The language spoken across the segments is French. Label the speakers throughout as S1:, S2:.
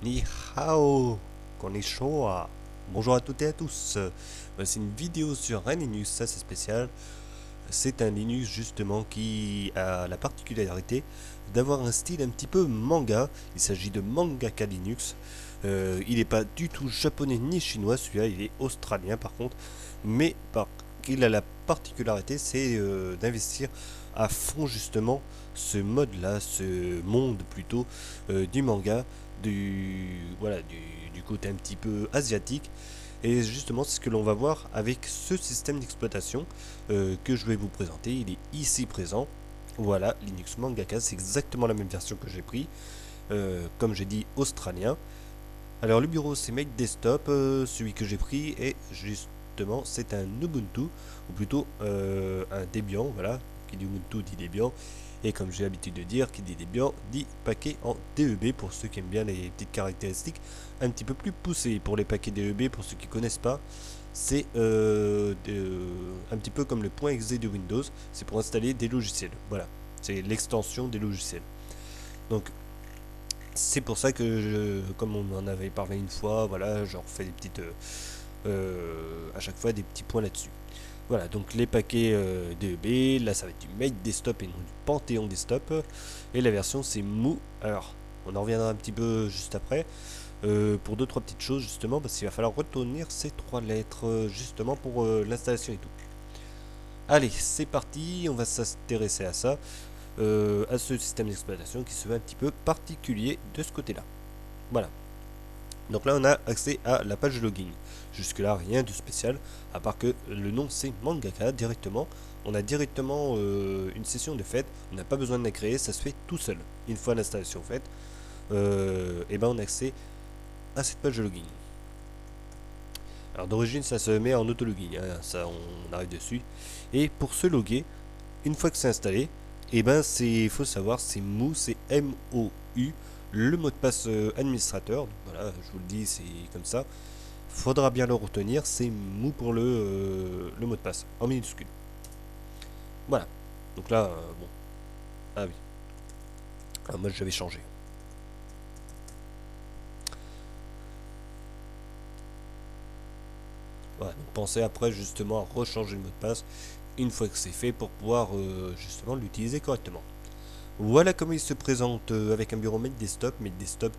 S1: Ni hao, konnichiwa. Bonjour à toutes et à tous. C'est une vidéo sur un Linux assez spécial. C'est un Linux justement qui a la particularité d'avoir un style un petit peu manga. Il s'agit de Mangaka Linux. Il n'est pas du tout japonais ni chinois, celui-là il est australien par contre. Mais il a la particularité, c'est d'investir à fond justement ce mode-là, ce monde plutôt du manga, du côté un petit peu asiatique. Et justement, c'est ce que l'on va voir avec ce système d'exploitation que je vais vous présenter. Il est ici présent. Voilà, Linux Mangaka, c'est exactement la même version que j'ai pris. Comme j'ai dit, australien. Alors le bureau c'est Make Desktop, celui que j'ai pris est justement c'est un Ubuntu, ou plutôt un Debian, voilà, qui dit Ubuntu dit Debian, et comme j'ai l'habitude de dire, qui dit Debian dit paquet en DEB pour ceux qui aiment bien les petites caractéristiques un petit peu plus poussées. Pour les paquets DEB, pour ceux qui ne connaissent pas, c'est un petit peu comme le .exe de Windows, c'est pour installer des logiciels, voilà, c'est l'extension des logiciels. Donc c'est pour ça que, comme on en avait parlé une fois, voilà, j'en refais des petites, à chaque fois des petits points là-dessus. Voilà, donc les paquets DEB, là ça va être du Make Desktop et non du Panthéon Desktop. Et la version c'est Mou. Alors, on en reviendra un petit peu juste après. Pour deux trois petites choses justement, parce qu'il va falloir retenir ces trois lettres justement pour l'installation et tout. Allez, c'est parti, on va s'intéresser à ce système d'exploitation qui se veut un petit peu particulier de ce côté-là. Voilà. Donc là, on a accès à la page login. Jusque-là, rien de spécial, à part que le nom c'est Mangaka directement. On a directement une session de fait. On n'a pas besoin de la créer, ça se fait tout seul. Une fois l'installation faite, et ben on a accès à cette page de login. Alors d'origine, ça se met en auto-login, hein, ça on arrive dessus. Et pour se loguer, une fois que c'est installé, et ben il faut savoir, c'est MOU, c'est M-O-U, le mot de passe administrateur. Voilà, je vous le dis, c'est comme ça. Faudra bien le retenir, c'est MOU pour le mot de passe, en minuscule. Voilà. Donc là, bon. Ah oui. Ah, moi j'avais changé. Voilà, donc pensez après justement à rechanger le mot de passe une fois que c'est fait pour pouvoir justement l'utiliser correctement. Voilà comment il se présente avec un bureau Make Desktop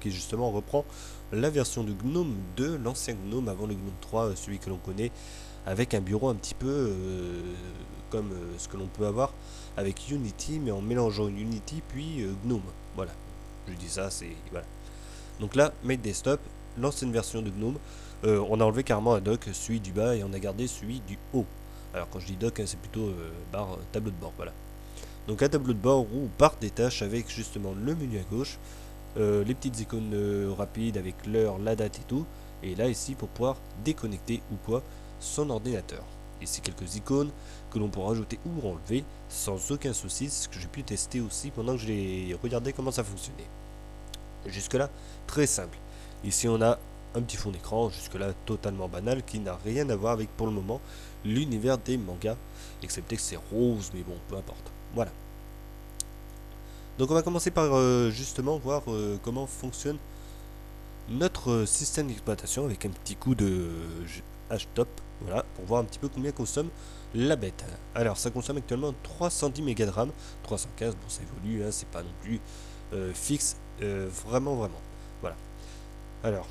S1: qui justement reprend la version de GNOME 2, l'ancien GNOME avant le GNOME 3, celui que l'on connaît, avec un bureau un petit peu comme ce que l'on peut avoir avec Unity, mais en mélangeant Unity puis GNOME. Voilà, je dis ça, c'est voilà. Donc là, Make Desktop, l'ancienne version de GNOME, on a enlevé carrément un dock, celui du bas, et on a gardé celui du haut. Alors quand je dis dock, hein, c'est plutôt barre, tableau de bord, voilà. Donc un tableau de bord où part des tâches avec justement le menu à gauche, les petites icônes rapides avec l'heure, la date et tout, et là ici pour pouvoir déconnecter ou quoi son ordinateur. Ici quelques icônes que l'on pourra ajouter ou enlever sans aucun souci, ce que j'ai pu tester aussi pendant que j'ai regardé comment ça fonctionnait. Jusque là, très simple. Ici on a un petit fond d'écran, jusque là totalement banal, qui n'a rien à voir avec pour le moment l'univers des mangas, excepté que c'est rose, mais bon, peu importe. Voilà. Donc on va commencer par justement voir comment fonctionne notre système d'exploitation avec un petit coup de htop, voilà, pour voir un petit peu combien consomme la bête. Alors ça consomme actuellement 310 mégas de RAM, 315, bon ça évolue, hein, c'est pas non plus fixe, vraiment. Voilà. Alors,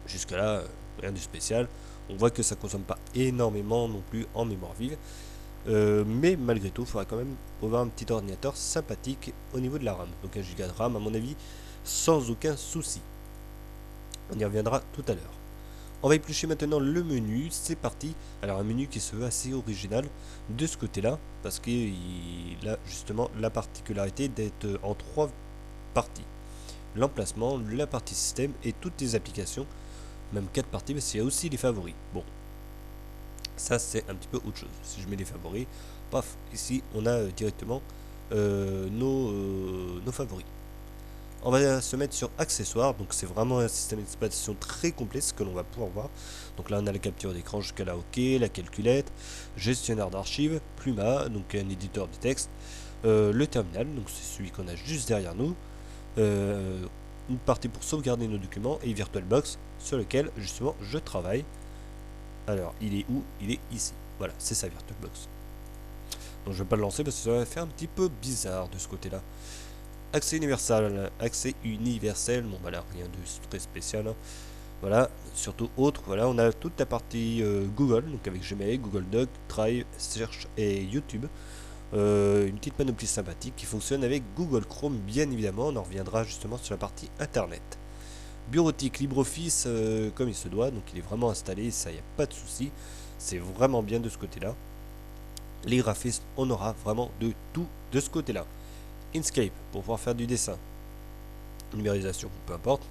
S1: jusque là, rien de spécial. On voit que ça consomme pas énormément non plus en mémoire vive. Mais malgré tout, il faudra quand même avoir un petit ordinateur sympathique au niveau de la RAM. Donc 1 Go de RAM, à mon avis, sans aucun souci. On y reviendra tout à l'heure. On va éplucher maintenant le menu, c'est parti. Alors un menu qui se veut assez original de ce côté-là, parce qu'il a justement la particularité d'être en trois parties. L'emplacement, la partie système et toutes les applications, même 4 parties, parce qu'il y a aussi les favoris. Bon, ça c'est un petit peu autre chose. Si je mets les favoris, paf, ici on a directement nos favoris. On va se mettre sur accessoires, donc c'est vraiment un système d'exploitation très complet, ce que l'on va pouvoir voir. Donc là on a la capture d'écran jusqu'à la OK, la calculette, gestionnaire d'archives, Pluma, donc un éditeur de texte, le terminal, donc c'est celui qu'on a juste derrière nous, une partie pour sauvegarder nos documents et VirtualBox sur lequel justement je travaille. Alors il est où? Il est ici. Voilà, c'est ça VirtualBox. Donc je vais pas le lancer parce que ça va faire un petit peu bizarre de ce côté-là. Accès universel, bon voilà, rien de très spécial. Hein. Voilà, surtout autre, voilà, on a toute la partie Google, donc avec Gmail, Google Doc, Drive, Search et YouTube. Une petite panoplie sympathique qui fonctionne avec Google Chrome, bien évidemment. On en reviendra justement sur la partie Internet. Bureautique LibreOffice comme il se doit, donc il est vraiment installé, ça y a pas de souci. C'est vraiment bien de ce côté-là. Les graphismes, on aura vraiment de tout de ce côté-là. Inkscape pour pouvoir faire du dessin. Numérisation, peu importe.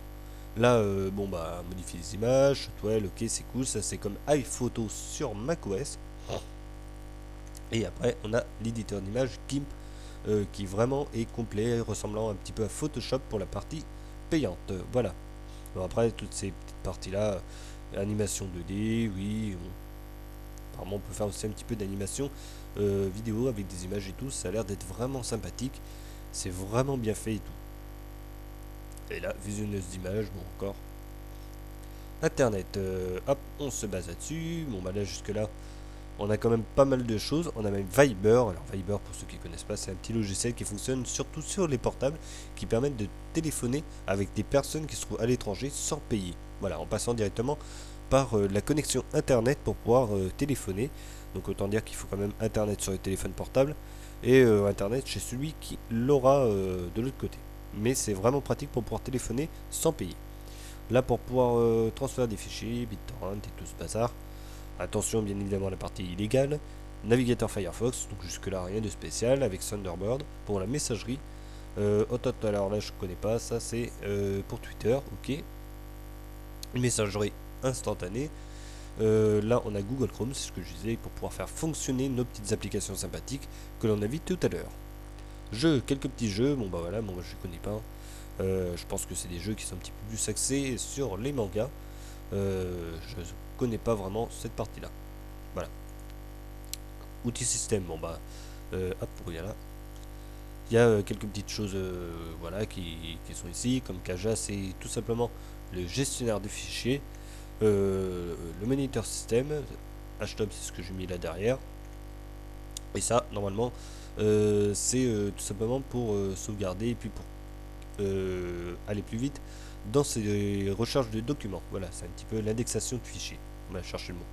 S1: Là, bon bah, modifier les images, ouais, ok, c'est cool, ça c'est comme iPhoto sur macOS. Et après, on a l'éditeur d'image GIMP qui vraiment est complet, ressemblant un petit peu à Photoshop pour la partie payante. Voilà. Bon, après, toutes ces petites parties-là, animation 2D, oui. Bon. Apparemment, on peut faire aussi un petit peu d'animation vidéo avec des images et tout. Ça a l'air d'être vraiment sympathique. C'est vraiment bien fait et tout. Et là, visionneuse d'images, bon, encore. Internet, hop, on se base là-dessus. Bon, bah là, jusque-là, on a quand même pas mal de choses. On a même Viber. Alors Viber, pour ceux qui ne connaissent pas, c'est un petit logiciel qui fonctionne surtout sur les portables, qui permettent de téléphoner avec des personnes qui se trouvent à l'étranger sans payer. Voilà, en passant directement par la connexion Internet pour pouvoir téléphoner. Donc autant dire qu'il faut quand même Internet sur les téléphones portables et Internet chez celui qui l'aura de l'autre côté. Mais c'est vraiment pratique pour pouvoir téléphoner sans payer. Là, pour pouvoir transférer des fichiers, BitTorrent et tout ce bazar. Attention bien évidemment à la partie illégale. Navigateur Firefox, donc jusque là rien de spécial, avec Thunderbird pour la messagerie. Alors là je connais pas, ça c'est pour Twitter, ok. Une messagerie instantanée. Là on a Google Chrome, c'est ce que je disais, pour pouvoir faire fonctionner nos petites applications sympathiques que l'on a vues tout à l'heure. Jeux, quelques petits jeux, bon bah voilà, bon je connais pas. Je pense que c'est des jeux qui sont un petit peu plus axés sur les mangas. Je connais pas vraiment cette partie là. Voilà. Outils système, bon bah hop, il y a là. Il y a quelques petites choses voilà, qui sont ici, comme Kaja, c'est tout simplement le gestionnaire de fichiers, le moniteur système, HTOP c'est ce que j'ai mis là derrière. Et ça, normalement, c'est tout simplement pour sauvegarder et puis pour aller plus vite dans ces recherches de documents. Voilà, c'est un petit peu l'indexation de fichiers. On va chercher le mot.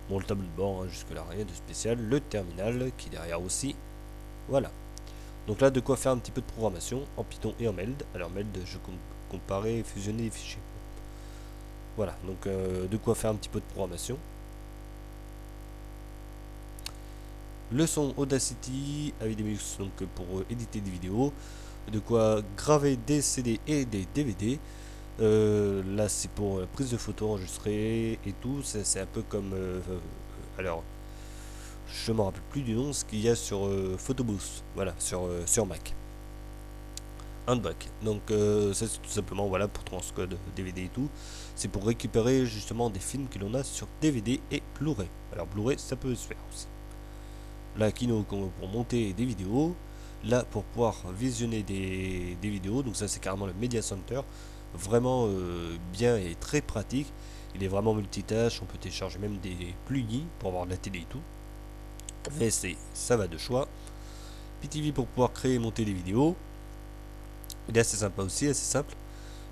S1: Bon, le tableau de bord, hein, jusque là rien de spécial. Le terminal qui est derrière aussi. Voilà. Donc là, de quoi faire un petit peu de programmation en Python et en Meld. Alors Meld, je comparer et fusionner les fichiers. Voilà, donc de quoi faire un petit peu de programmation. Le son Audacity avec des mix donc pour éditer des vidéos. De quoi graver des CD et des DVD. Là c'est pour prise de photos enregistrée et tout, c'est un peu comme alors je me rappelle plus du nom, ce qu'il y a sur Photobooth, voilà, sur Mac. Handback, donc ça c'est tout simplement voilà pour transcode DVD et tout, c'est pour récupérer justement des films que l'on a sur DVD et Blu-ray. Alors Blu-ray ça peut se faire aussi. Là Kino pour monter des vidéos, là pour pouvoir visionner des vidéos, donc ça c'est carrément le Media Center. Vraiment bien et très pratique. Il est vraiment multitâche, on peut télécharger même des plugins pour avoir de la télé et tout. VST, ça va de choix. PTV pour pouvoir créer et monter des vidéos. Il est assez sympa aussi, assez simple.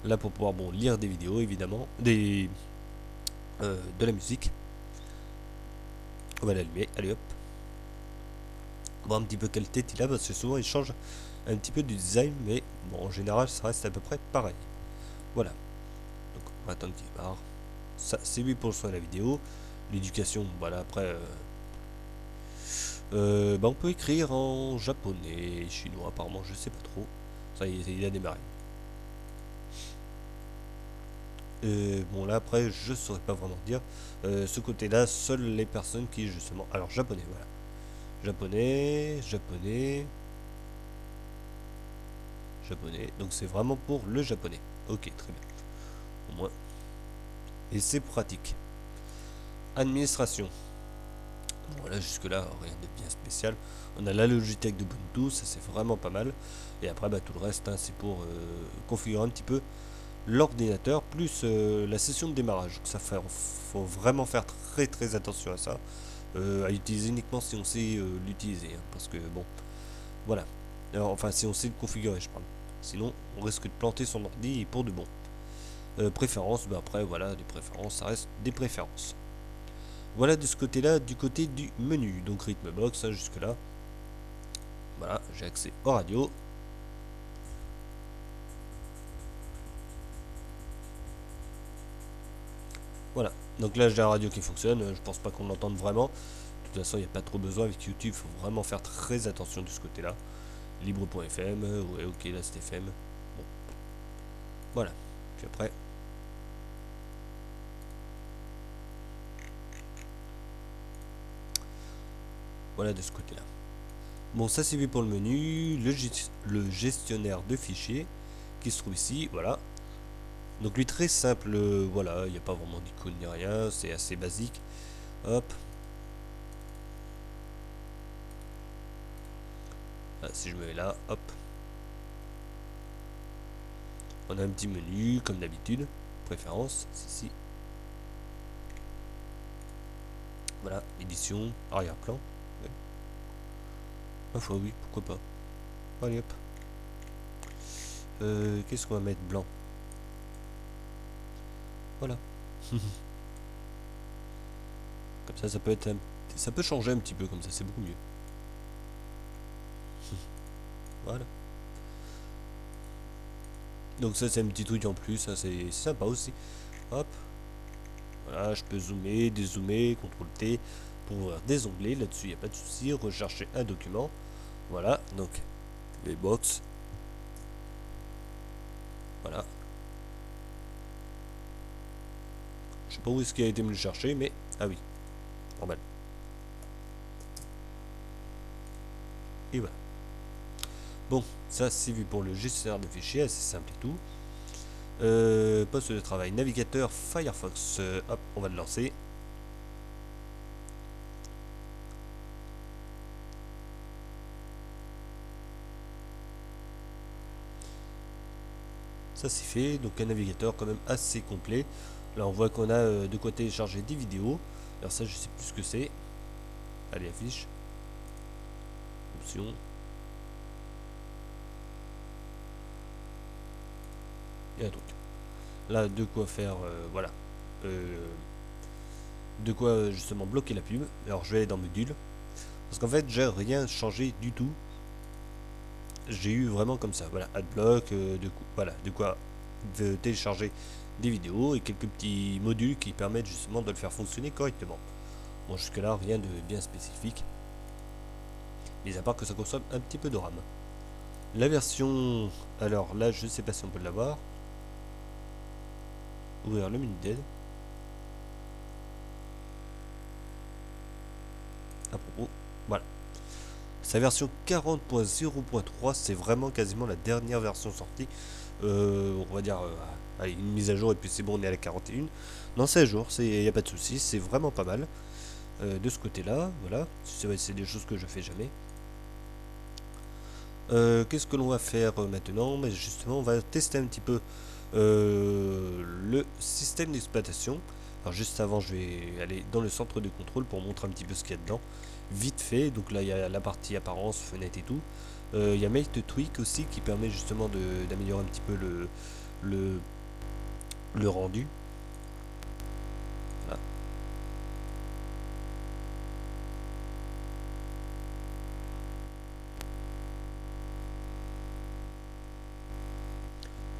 S1: Là pour pouvoir bon lire des vidéos évidemment, de la musique. On va l'allumer, allez hop. Voir un petit peu quelle tête il a parce que souvent il change un petit peu du design, mais bon en général ça reste à peu près pareil. Voilà. Donc on va attendre qu'il barre. Ça c'est lui pour le son de la vidéo. L'éducation, voilà après bah, on peut écrire en japonais, chinois apparemment, je sais pas trop. Ça il a démarré. Bon là après je saurais pas vraiment dire. Ce côté là, seules les personnes qui justement. Alors japonais, voilà. Japonais, japonais. Japonais. Donc c'est vraiment pour le japonais. Ok, très bien. Au moins. Et c'est pratique. Administration. Voilà, jusque là rien de bien spécial. On a la Logitech de Ubuntu, ça c'est vraiment pas mal. Et après tout le reste, hein, c'est pour configurer un petit peu l'ordinateur plus la session de démarrage. Ça faut vraiment faire très attention à ça, à utiliser uniquement si on sait l'utiliser, hein, parce que bon, voilà. Alors, enfin, si on sait le configurer, je parle. Sinon, on risque de planter son ordi pour de bon. Préférences, après voilà, des préférences, ça reste des préférences. Voilà de ce côté-là, du côté du menu, donc rythme box, hein, jusque là. Voilà, j'ai accès aux radios. Voilà, donc là j'ai la radio qui fonctionne, je pense pas qu'on l'entende vraiment. De toute façon, il n'y a pas trop besoin avec YouTube, il faut vraiment faire très attention de ce côté-là. Libre.fm, ouais, ok, là c'est FM. Bon, voilà. Puis après, voilà de ce côté-là. Bon, ça c'est vu pour le menu, le gestionnaire de fichiers qui se trouve ici, voilà. Donc lui très simple, voilà, il n'y a pas vraiment d'icône ni rien, c'est assez basique. Hop. Ah, si je me mets là, hop. On a un petit menu comme d'habitude, préférence, ici. Voilà, édition, arrière-plan. Ouais. Ma foi, oui, pourquoi pas. Allez hop. Qu'est-ce qu'on va mettre blanc? Voilà. Comme ça peut être ça peut changer un petit peu comme ça, c'est beaucoup mieux. Voilà. Donc ça c'est un petit truc en plus, ça c'est sympa aussi. Hop. Voilà, je peux zoomer, dézoomer, CTRL T pour ouvrir des onglets. Là-dessus, il n'y a pas de souci. Rechercher un document. Voilà, donc les box. Voilà. Je sais pas où est-ce qu'il a été me le chercher, mais ah oui, normal. Et voilà. Bon, ça c'est vu pour le gestionnaire de fichiers, assez simple et tout. Poste de travail, navigateur Firefox. Hop, on va le lancer. Ça c'est fait, donc un navigateur quand même assez complet. Là on voit qu'on a de quoi télécharger des vidéos. Alors ça je sais plus ce que c'est. Allez, affiche. Option. Et un truc. Là de quoi faire, voilà. De quoi justement bloquer la pub. Alors je vais aller dans module. Parce qu'en fait j'ai rien changé du tout. J'ai eu vraiment comme ça, voilà, adblock, voilà, de quoi télécharger des vidéos et quelques petits modules qui permettent justement de le faire fonctionner correctement. Bon, jusque là rien de bien spécifique, mais à part que ça consomme un petit peu de RAM. La version, alors là je sais pas si on peut l'avoir. Ouvrir le menu d'aide. À propos, voilà. Sa version 40.0.3, c'est vraiment quasiment la dernière version sortie. On va dire allez, une mise à jour et puis c'est bon, on est à la 41. Non, c'est à jour, il n'y a pas de souci, c'est vraiment pas mal. De ce côté-là, voilà, c'est des choses que je fais jamais. Qu'est-ce que l'on va faire maintenant? Mais justement, on va tester un petit peu le système d'exploitation. Alors juste avant, je vais aller dans le centre de contrôle pour montrer un petit peu ce qu'il y a dedans. Vite fait, donc là il y a la partie apparence, fenêtre et tout. Il y a Make the Tweak aussi qui permet justement d'améliorer un petit peu le rendu. Voilà.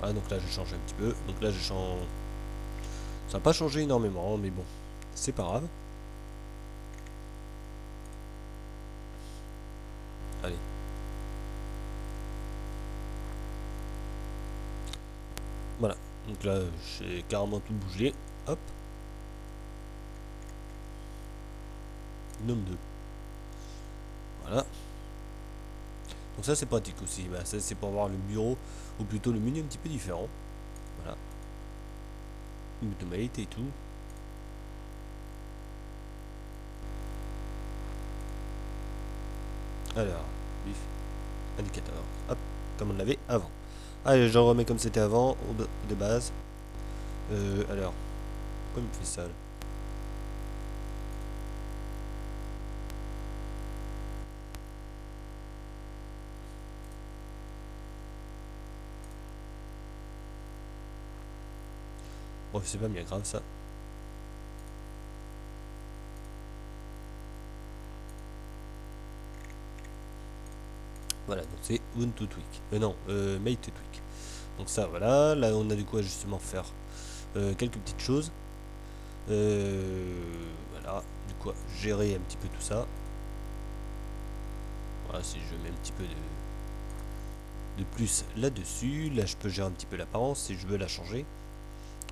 S1: Voilà, donc là je change un petit peu. Donc là je change. Ça n'a pas changé énormément, mais bon, c'est pas grave. Allez. Voilà. Donc là, j'ai carrément tout bougé. Hop. Gnome 2. Voilà. Donc ça c'est pratique aussi. Bah, ça c'est pour avoir le bureau, ou plutôt le menu un petit peu différent. Voilà. Automate et tout. Alors, bif, indicateur. Hop, comme on l'avait avant. Allez, j'en remets comme c'était avant, de base. Alors, pourquoi il me fait ça là? Bon, c'est pas bien grave ça. Voilà, donc c'est Ubuntu Tweak. Non, Mate Tweak. Donc ça, voilà. Là, on a du coup à justement faire quelques petites choses. Voilà, du coup, gérer un petit peu tout ça. Voilà, si je mets un petit peu de plus là-dessus, là je peux gérer un petit peu l'apparence si je veux la changer.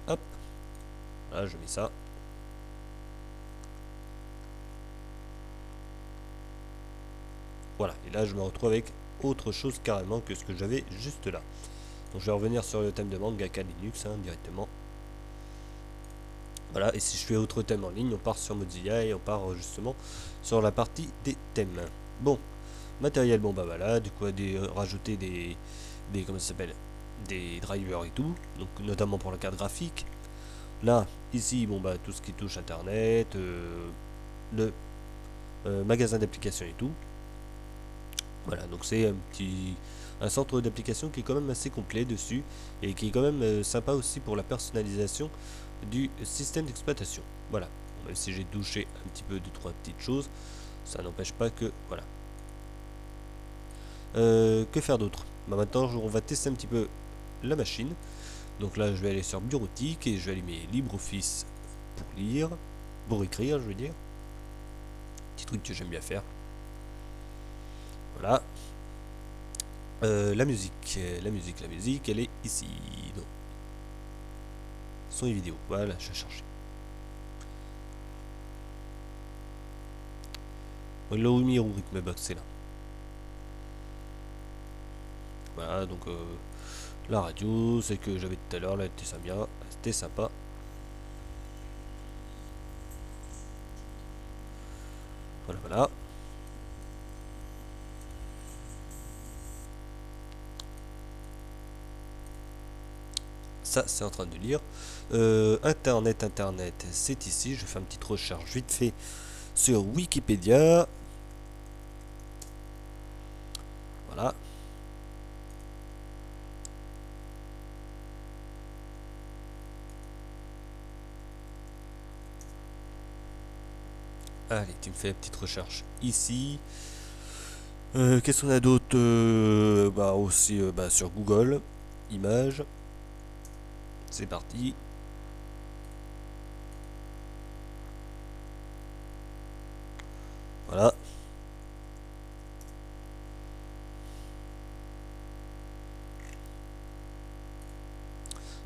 S1: Hop, là je mets ça. Voilà, et là je me retrouve avec autre chose carrément que ce que j'avais juste là. Donc je vais revenir sur le thème de Mangaka Linux directement. Voilà, et si je fais autre thème en ligne, on part sur Mozilla et on part justement sur la partie des thèmes. Bon, matériel, bon bah voilà, du coup rajouter des comment ça s'appelle, des drivers et tout, donc notamment pour la carte graphique. Là, ici, bon bah tout ce qui touche internet, le magasin d'applications et tout. Voilà, donc c'est un centre d'application qui est quand même assez complet dessus et qui est quand même sympa aussi pour la personnalisation du système d'exploitation. Voilà, bon, même si j'ai touché un petit peu de trois petites choses, ça n'empêche pas que voilà. Que faire d'autre? Bah maintenant on va tester un petit peu la machine. Donc là je vais aller sur bureautique et je vais allumer LibreOffice pour lire, pour écrire je veux dire. Petit truc que j'aime bien faire. Voilà. La musique, elle est ici. Donc, son et vidéo. Voilà, je vais chercher. Là où mis au rythme box, c'est là. Voilà, donc la radio, c'est que j'avais tout à l'heure, là, c'était sympa. Voilà, voilà. Ça, c'est en train de lire. Internet, c'est ici. Je fais une petite recherche vite fait sur Wikipédia. Voilà. Allez, tu me fais la petite recherche ici. Qu'est-ce qu'on a d'autre? Bah aussi bah, sur Google Images. C'est parti. Voilà.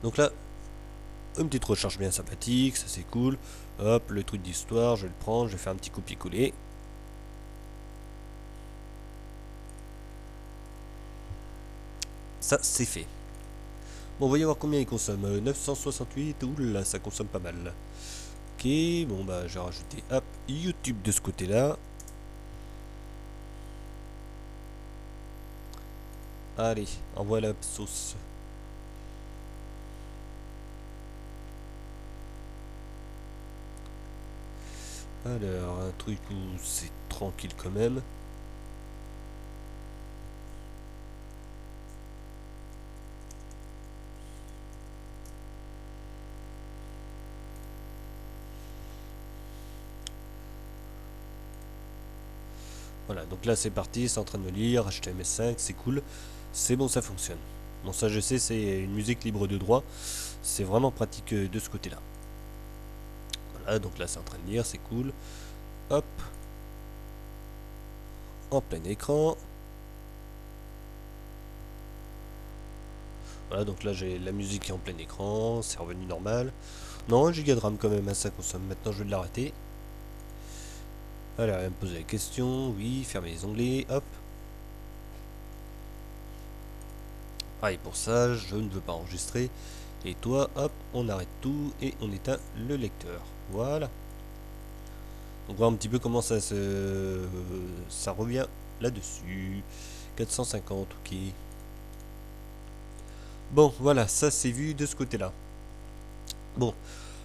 S1: Donc là, une petite recherche bien sympathique, ça c'est cool. Hop, le truc d'histoire, je vais le prendre, je vais faire un petit copier-coller. Ça c'est fait. Bon, voyons voir combien il consomme. 968, oula, ça consomme pas mal. Ok, bon bah je vais rajouter hop, YouTube de ce côté-là. Allez, envoie la sauce. Alors, un truc où c'est tranquille quand même. Voilà, donc là c'est parti, c'est en train de me lire, HTML5, c'est cool. C'est bon, ça fonctionne. Bon, ça je sais, c'est une musique libre de droit. C'est vraiment pratique de ce côté-là. Voilà, donc là c'est en train de lire, c'est cool. Hop. En plein écran. Voilà, donc là j'ai la musique qui est en plein écran, c'est revenu normal. Non, 1 giga de RAM quand même, hein, ça consomme. Maintenant je vais l'arrêter. Alors, elle va me poser la question. Oui, fermer les onglets. Hop. Pareil pour ça, je ne veux pas enregistrer. Et toi, hop, on arrête tout et on éteint le lecteur. Voilà. Donc, voir un petit peu comment ça revient là-dessus. 450, ok. Bon, voilà, ça c'est vu de ce côté-là. Bon,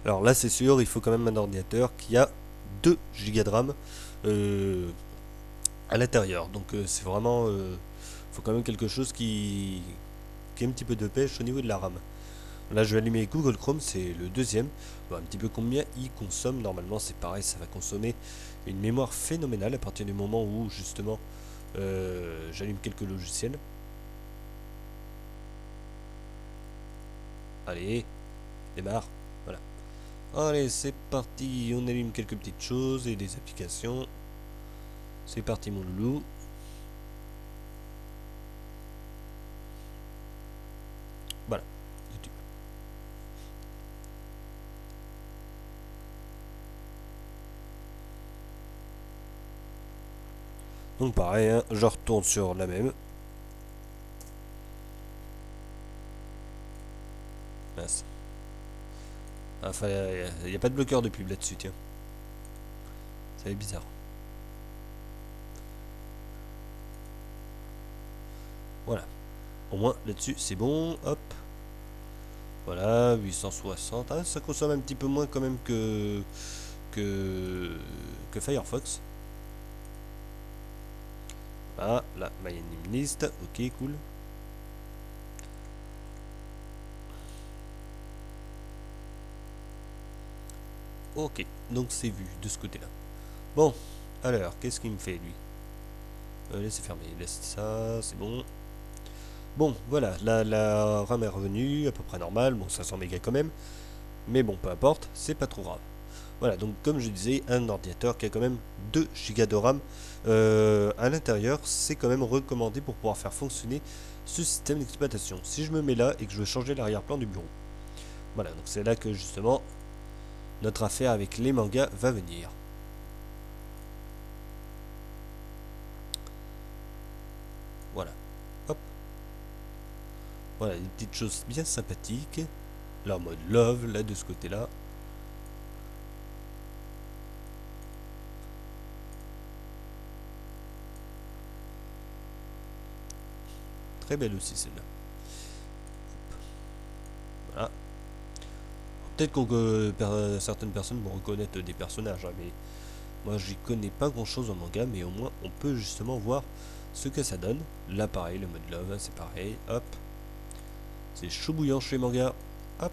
S1: alors là c'est sûr, il faut quand même un ordinateur qui a 2 Go de RAM à l'intérieur. Donc c'est vraiment... faut quand même quelque chose qui ait un petit peu de pêche au niveau de la RAM. Là je vais allumer Google Chrome, c'est le deuxième. Bon, un petit peu combien il consomme. Normalement c'est pareil, ça va consommer une mémoire phénoménale à partir du moment où justement j'allume quelques logiciels. Allez, démarre. Voilà. Allez, c'est parti. On allume quelques petites choses et des applications. C'est parti mon loulou. Voilà. YouTube. Donc pareil, hein, je retourne sur la même. Mince. Enfin, il n'y a pas de bloqueur de pub là-dessus, tiens. Ça est bizarre. Voilà. Au moins, là-dessus, c'est bon. Hop. Voilà, 860. Ah, ça consomme un petit peu moins quand même que Firefox. Ah, là, my name list. Ok, cool. Ok, donc c'est vu de ce côté-là. Bon, alors, qu'est-ce qu'il me fait, lui? Laissez fermer, laisse ça, c'est bon. Bon, voilà, la RAM est revenue, à peu près normale, bon 500 mégas quand même, mais bon, peu importe, c'est pas trop grave. Voilà, donc comme je disais, un ordinateur qui a quand même 2 Go de RAM à l'intérieur, c'est quand même recommandé pour pouvoir faire fonctionner ce système d'exploitation. Si je me mets là et que je veux changer l'arrière-plan du bureau, voilà, donc c'est là que justement notre affaire avec les mangas va venir. Voilà, hop. Voilà, des petites choses bien sympathiques. Leur mode love, là, de ce côté-là. Très belle aussi, celle-là. Voilà. Peut-être que certaines personnes vont reconnaître des personnages, hein, mais moi, j'y connais pas grand-chose en manga, mais au moins, on peut justement voir ce que ça donne. Là, pareil, le mode love, hein, c'est pareil. Hop. C'est chaud bouillant chez les mangas. Hop.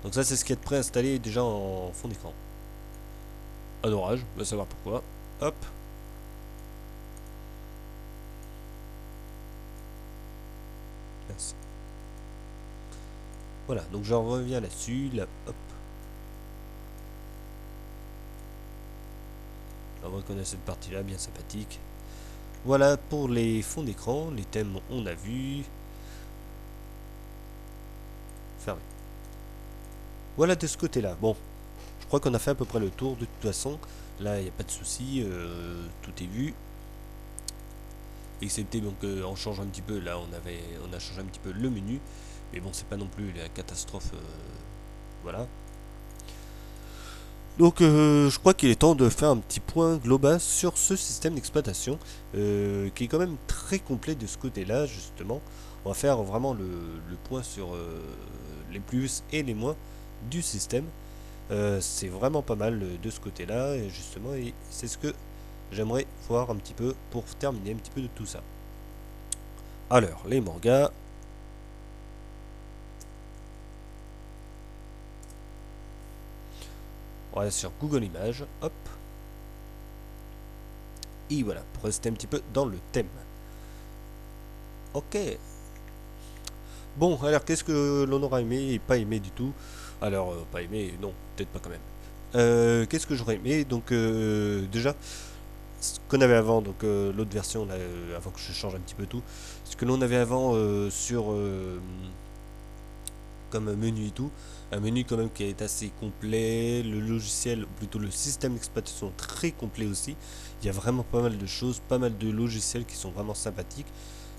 S1: Donc ça, c'est ce qui est préinstallé déjà en fond d'écran. Un orage, on va savoir pourquoi. Hop. Merci. Voilà, donc j'en reviens là-dessus. Là, hop. On reconnaît cette partie-là, bien sympathique. Voilà pour les fonds d'écran. Les thèmes, on a vu. Fermé. Voilà de ce côté-là. Bon, je crois qu'on a fait à peu près le tour de toute façon. Là, il n'y a pas de souci, tout est vu. Excepté donc en changeant un petit peu, là on a changé un petit peu le menu. Mais bon, c'est pas non plus la catastrophe. Voilà. Donc je crois qu'il est temps de faire un petit point global sur ce système d'exploitation qui est quand même très complet de ce côté-là justement. On va faire vraiment le point sur les plus et les moins du système. C'est vraiment pas mal de ce côté-là et justement et c'est ce que j'aimerais voir un petit peu pour terminer un petit peu de tout ça. Alors les mangas. On va sur Google Images, hop. Et voilà, pour rester un petit peu dans le thème. Ok. Bon, alors qu'est-ce que l'on aura aimé et pas aimé du tout? Alors, pas aimé, non, peut-être pas quand même. Qu'est-ce que j'aurais aimé? Donc, déjà, ce qu'on avait avant, donc l'autre version, là, avant que je change un petit peu tout, ce que l'on avait avant sur comme menu et tout, un menu quand même qui est assez complet, le logiciel, plutôt le système d'exploitation très complet aussi, il y a vraiment pas mal de choses, pas mal de logiciels qui sont vraiment sympathiques,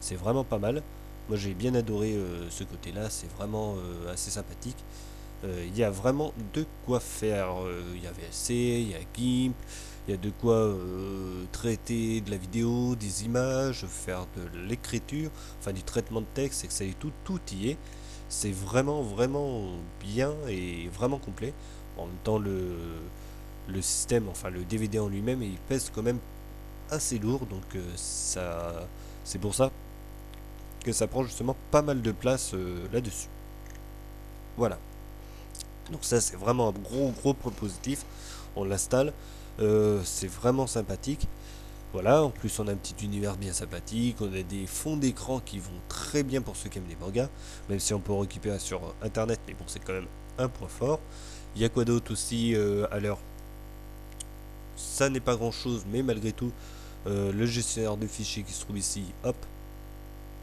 S1: c'est vraiment pas mal, moi j'ai bien adoré ce côté là, c'est vraiment assez sympathique, il y a vraiment de quoi faire, il y a VLC, il y a GIMP, Il y a de quoi traiter de la vidéo, des images, faire de l'écriture, enfin du traitement de texte, etc. Et tout y est. C'est vraiment, vraiment bien et vraiment complet. En même temps, le système, enfin le DVD en lui-même, il pèse quand même assez lourd, donc c'est pour ça que ça prend justement pas mal de place là-dessus. Voilà. Donc ça, c'est vraiment un gros point positif. On l'installe, c'est vraiment sympathique. Voilà, en plus on a un petit univers bien sympathique, on a des fonds d'écran qui vont très bien pour ceux qui aiment les mangas, même si on peut en récupérer sur internet, mais bon, c'est quand même un point fort. Il y a quoi d'autre aussi à l'heure? Ça n'est pas grand chose, mais malgré tout, le gestionnaire de fichiers qui se trouve ici, hop,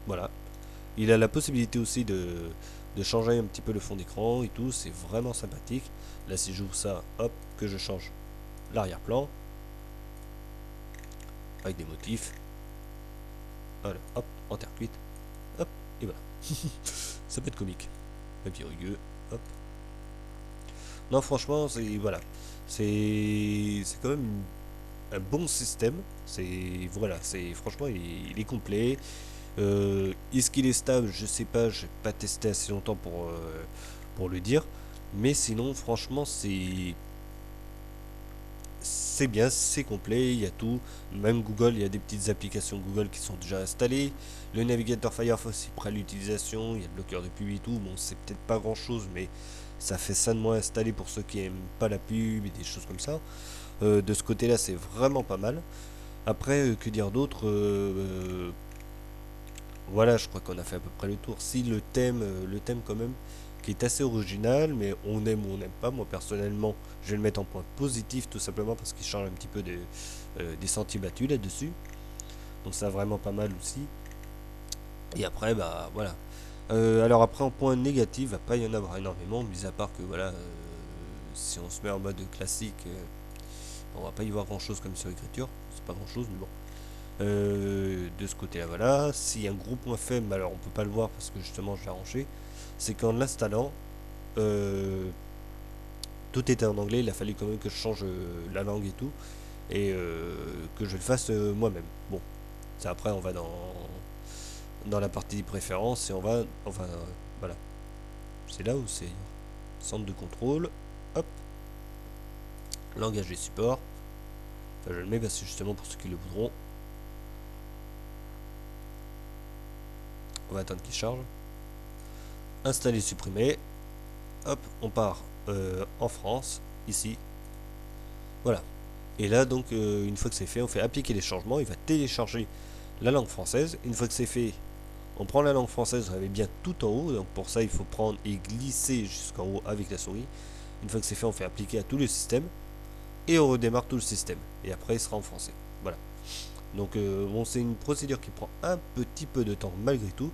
S1: voilà. Il a la possibilité aussi de changer un petit peu le fond d'écran et tout, c'est vraiment sympathique. Là, si j'ouvre ça, hop, que je change l'arrière-plan avec des motifs, voilà, hop, en terre cuite, hop, et voilà. Ça peut être comique, papier rugueux, hop. Non, franchement, c'est voilà, c'est quand même un bon système. C'est voilà, c'est franchement, il est complet. Est-ce qu'il est stable? Je sais pas, j'ai pas testé assez longtemps pour le dire. Mais sinon, franchement, c'est bien, c'est complet, il y a tout. Même Google, il y a des petites applications Google qui sont déjà installées. Le navigateur Firefox est prêt à l'utilisation, il y a le bloqueur de pub et tout. Bon, c'est peut-être pas grand chose, mais ça fait ça de moins installé pour ceux qui aiment pas la pub et des choses comme ça. De ce côté-là, c'est vraiment pas mal. Après, que dire d'autre voilà, je crois qu'on a fait à peu près le tour. Si le thème quand même, qui est assez original, mais on aime ou on n'aime pas. Moi personnellement, je vais le mettre en point positif tout simplement parce qu'il change un petit peu des sentiers battus là-dessus. Donc ça vraiment pas mal aussi. Et après, bah voilà. Alors après en point négatif, va pas y en avoir énormément, mis à part que voilà, si on se met en mode classique, on va pas y voir grand chose comme sur l'écriture. C'est pas grand chose, mais bon. De ce côté-là, voilà. S'il y a un gros point faible, alors on peut pas le voir parce que justement je l'ai arrangé, c'est qu'en l'installant, euh, tout était en anglais, il a fallu quand même que je change la langue et tout, et que je le fasse moi-même. Bon, c'est après on va dans la partie préférences et on va, enfin voilà, c'est là où c'est centre de contrôle, hop, langage et support, enfin je le mets parce que justement pour ceux qui le voudront, on va attendre qu'il charge, installer, supprimer, hop, on part en France, ici, voilà. Et là, donc, une fois que c'est fait, on fait appliquer les changements, il va télécharger la langue française. Une fois que c'est fait, on prend la langue française, on la met bien tout en haut, donc pour ça, il faut prendre et glisser jusqu'en haut avec la souris. Une fois que c'est fait, on fait appliquer à tout le système, et on redémarre tout le système. Et après, il sera en français. Voilà. Donc, bon, c'est une procédure qui prend un petit peu de temps malgré tout.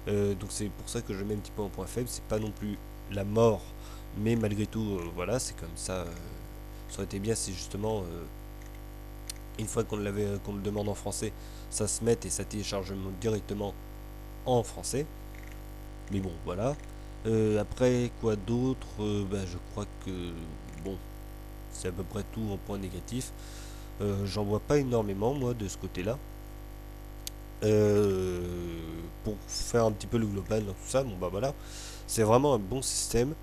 S1: Donc, c'est pour ça que je mets un petit peu en point faible. C'est pas non plus la mort, mais malgré tout, voilà, c'est comme ça. Ça aurait été bien si justement, une fois qu'on le demande en français, ça se mette et ça télécharge directement en français. Mais bon, voilà. Après, quoi d'autre? Bah, je crois que bon, c'est à peu près tout en point négatif. J'en vois pas énormément, moi, de ce côté-là. Euh, pour faire un petit peu le global dans tout ça, bon bah voilà, c'est vraiment un bon système.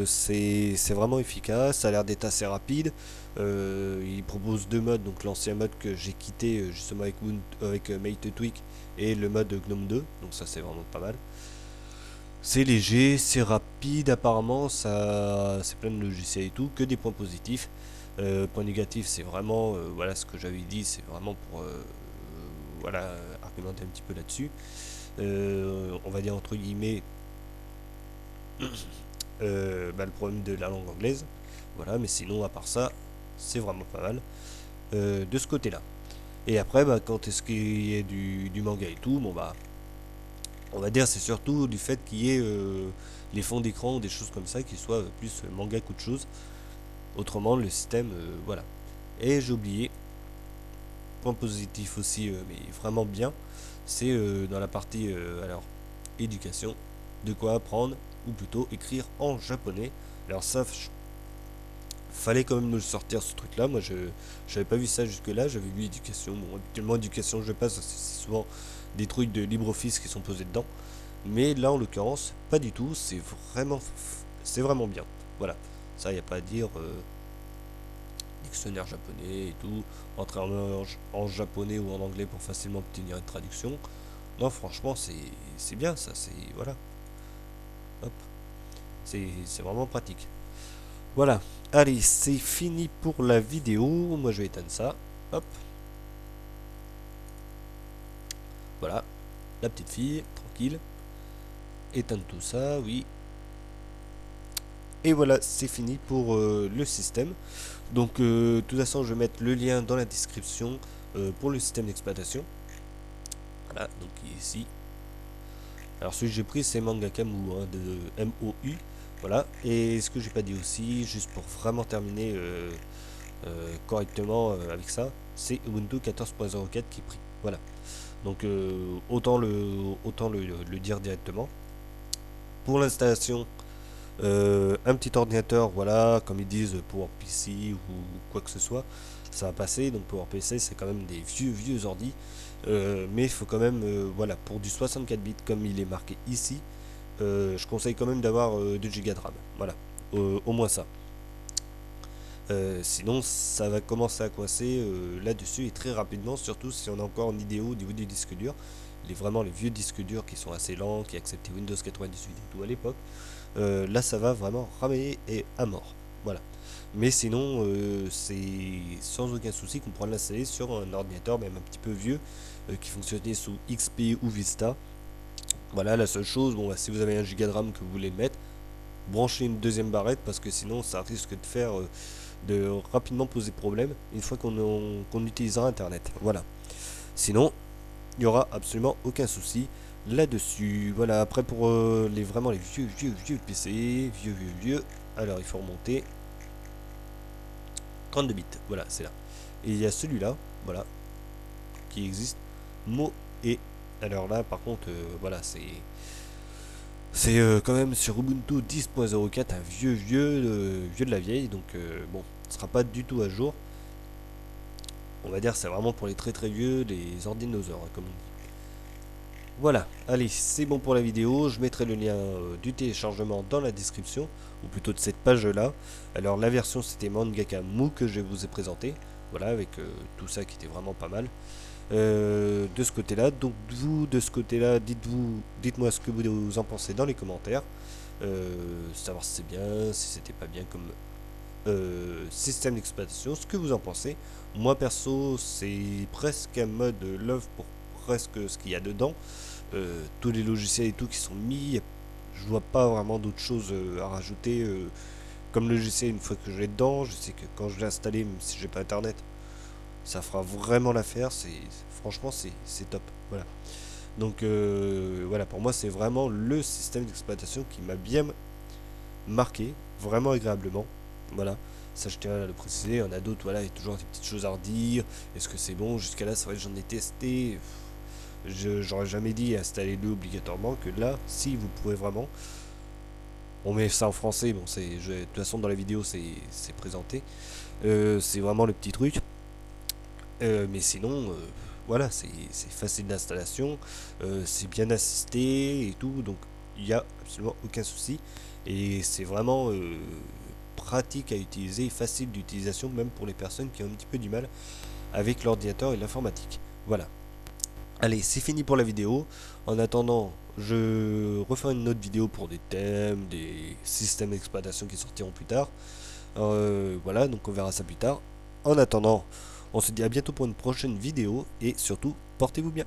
S1: C'est vraiment efficace, ça a l'air d'être assez rapide. Il propose deux modes, donc l'ancien mode que j'ai quitté justement avec Mate Tweak et le mode Gnome 2, donc ça c'est vraiment pas mal. C'est léger, c'est rapide, apparemment, ça c'est plein de logiciels et tout, que des points positifs. Point négatif, c'est vraiment, voilà ce que j'avais dit, c'est vraiment pour voilà, argumenter un petit peu là-dessus. On va dire entre guillemets bah, le problème de la langue anglaise. Voilà, mais sinon, à part ça, c'est vraiment pas mal de ce côté-là. Et après, bah, quand est-ce qu'il y ait du manga et tout, bon bah, on va dire c'est surtout du fait qu'il y ait les fonds d'écran ou des choses comme ça qui soient plus manga qu'autre chose. Autrement, le système, voilà. Et j'ai oublié, point positif aussi, mais vraiment bien, c'est dans la partie alors éducation, de quoi apprendre ou plutôt écrire en japonais. Alors ça, fallait quand même nous le sortir ce truc là. Moi je j'avais pas vu ça jusque là, j'avais vu éducation. Bon, habituellement éducation je passe, c'est souvent des trucs de LibreOffice qui sont posés dedans. Mais là en l'occurrence, pas du tout, c'est vraiment bien. Voilà, ça y a pas à dire. Dictionnaire japonais et tout, entrer en japonais ou en anglais pour facilement obtenir une traduction. Non, franchement, c'est bien ça, c'est voilà, hop, c'est vraiment pratique. Voilà, allez, c'est fini pour la vidéo. Moi, je vais éteindre ça. Hop, voilà, la petite fille, tranquille. Éteindre tout ça, oui. Et voilà, c'est fini pour le système. Donc, de toute façon, je vais mettre le lien dans la description pour le système d'exploitation. Voilà, donc ici. Alors, celui que j'ai pris, c'est Mangaka Mu, hein, de M-O-U. Voilà, et ce que j'ai pas dit aussi, juste pour vraiment terminer correctement avec ça, c'est Ubuntu 14.04 qui est pris. Voilà, donc autant le dire directement. Pour l'installation, un petit ordinateur, voilà, comme ils disent PowerPC ou quoi que ce soit, ça va passer. Donc PowerPC, c'est quand même des vieux ordi, mais il faut quand même, voilà, pour du 64 bits comme il est marqué ici, je conseille quand même d'avoir 2 Go de RAM. Voilà, au moins ça. Sinon, ça va commencer à coincer là-dessus et très rapidement, surtout si on a encore en idéo au niveau du disque dur. Vraiment les vieux disques durs qui sont assez lents, qui acceptaient Windows 98 et tout à l'époque. Là, ça va vraiment ramer et à mort. Voilà. Mais sinon, c'est sans aucun souci qu'on pourra l'installer sur un ordinateur, même un petit peu vieux, qui fonctionnait sous XP ou Vista. Voilà, la seule chose, bon, bah, si vous avez 1 Go de RAM que vous voulez mettre, branchez une deuxième barrette parce que sinon ça risque de faire de rapidement poser problème une fois qu'on utilisera internet. Voilà. Sinon, il n'y aura absolument aucun souci là-dessus. Voilà, après pour vraiment les vieux PC, vieux. Alors il faut remonter 32 bits. Voilà, c'est là. Et il y a celui-là, voilà, qui existe. Mo et alors là, par contre, voilà, c'est quand même sur Ubuntu 10.04, un vieux de la vieille, donc bon, ce sera pas du tout à jour. On va dire c'est vraiment pour les très vieux, les ordinosaures, hein, comme on dit. Voilà, allez, c'est bon pour la vidéo. Je mettrai le lien du téléchargement dans la description, ou plutôt de cette page-là. Alors la version c'était Mangaka Mu que je vous ai présenté, voilà, avec tout ça qui était vraiment pas mal. De ce côté-là. Donc vous, de ce côté-là, dites-moi ce que vous en pensez dans les commentaires. Savoir si c'est bien, si c'était pas bien comme système d'exploitation, ce que vous en pensez. Moi perso, c'est presque un mode love pour presque ce qu'il y a dedans. Tous les logiciels et tout qui sont mis, je vois pas vraiment d'autres choses à rajouter. Comme le logiciel, une fois que je l'ai dedans, je sais que quand je l'ai installé, même si j'ai pas internet, ça fera vraiment l'affaire. Franchement, c'est top. Voilà. Donc voilà, pour moi, c'est vraiment le système d'exploitation qui m'a bien marqué, vraiment agréablement. Voilà. Ça, je tiens à le préciser. Il y en a d'autres, voilà, il y a toujours des petites choses à redire. Est-ce que c'est bon? Jusqu'à là, c'est vrai que j'en ai testé. J'aurais jamais dit installez-le obligatoirement. Que là, si vous pouvez vraiment. On met ça en français. Bon, de toute façon, dans la vidéo, c'est présenté. C'est vraiment le petit truc. Mais sinon, voilà, c'est facile d'installation, c'est bien assisté et tout, donc il n'y a absolument aucun souci. Et c'est vraiment pratique à utiliser, facile d'utilisation, même pour les personnes qui ont un petit peu du mal avec l'ordinateur et l'informatique. Voilà. Allez, c'est fini pour la vidéo. En attendant, je referai une autre vidéo pour des thèmes, des systèmes d'exploitation qui sortiront plus tard. Voilà, donc on verra ça plus tard. En attendant, on se dit à bientôt pour une prochaine vidéo et surtout, portez-vous bien.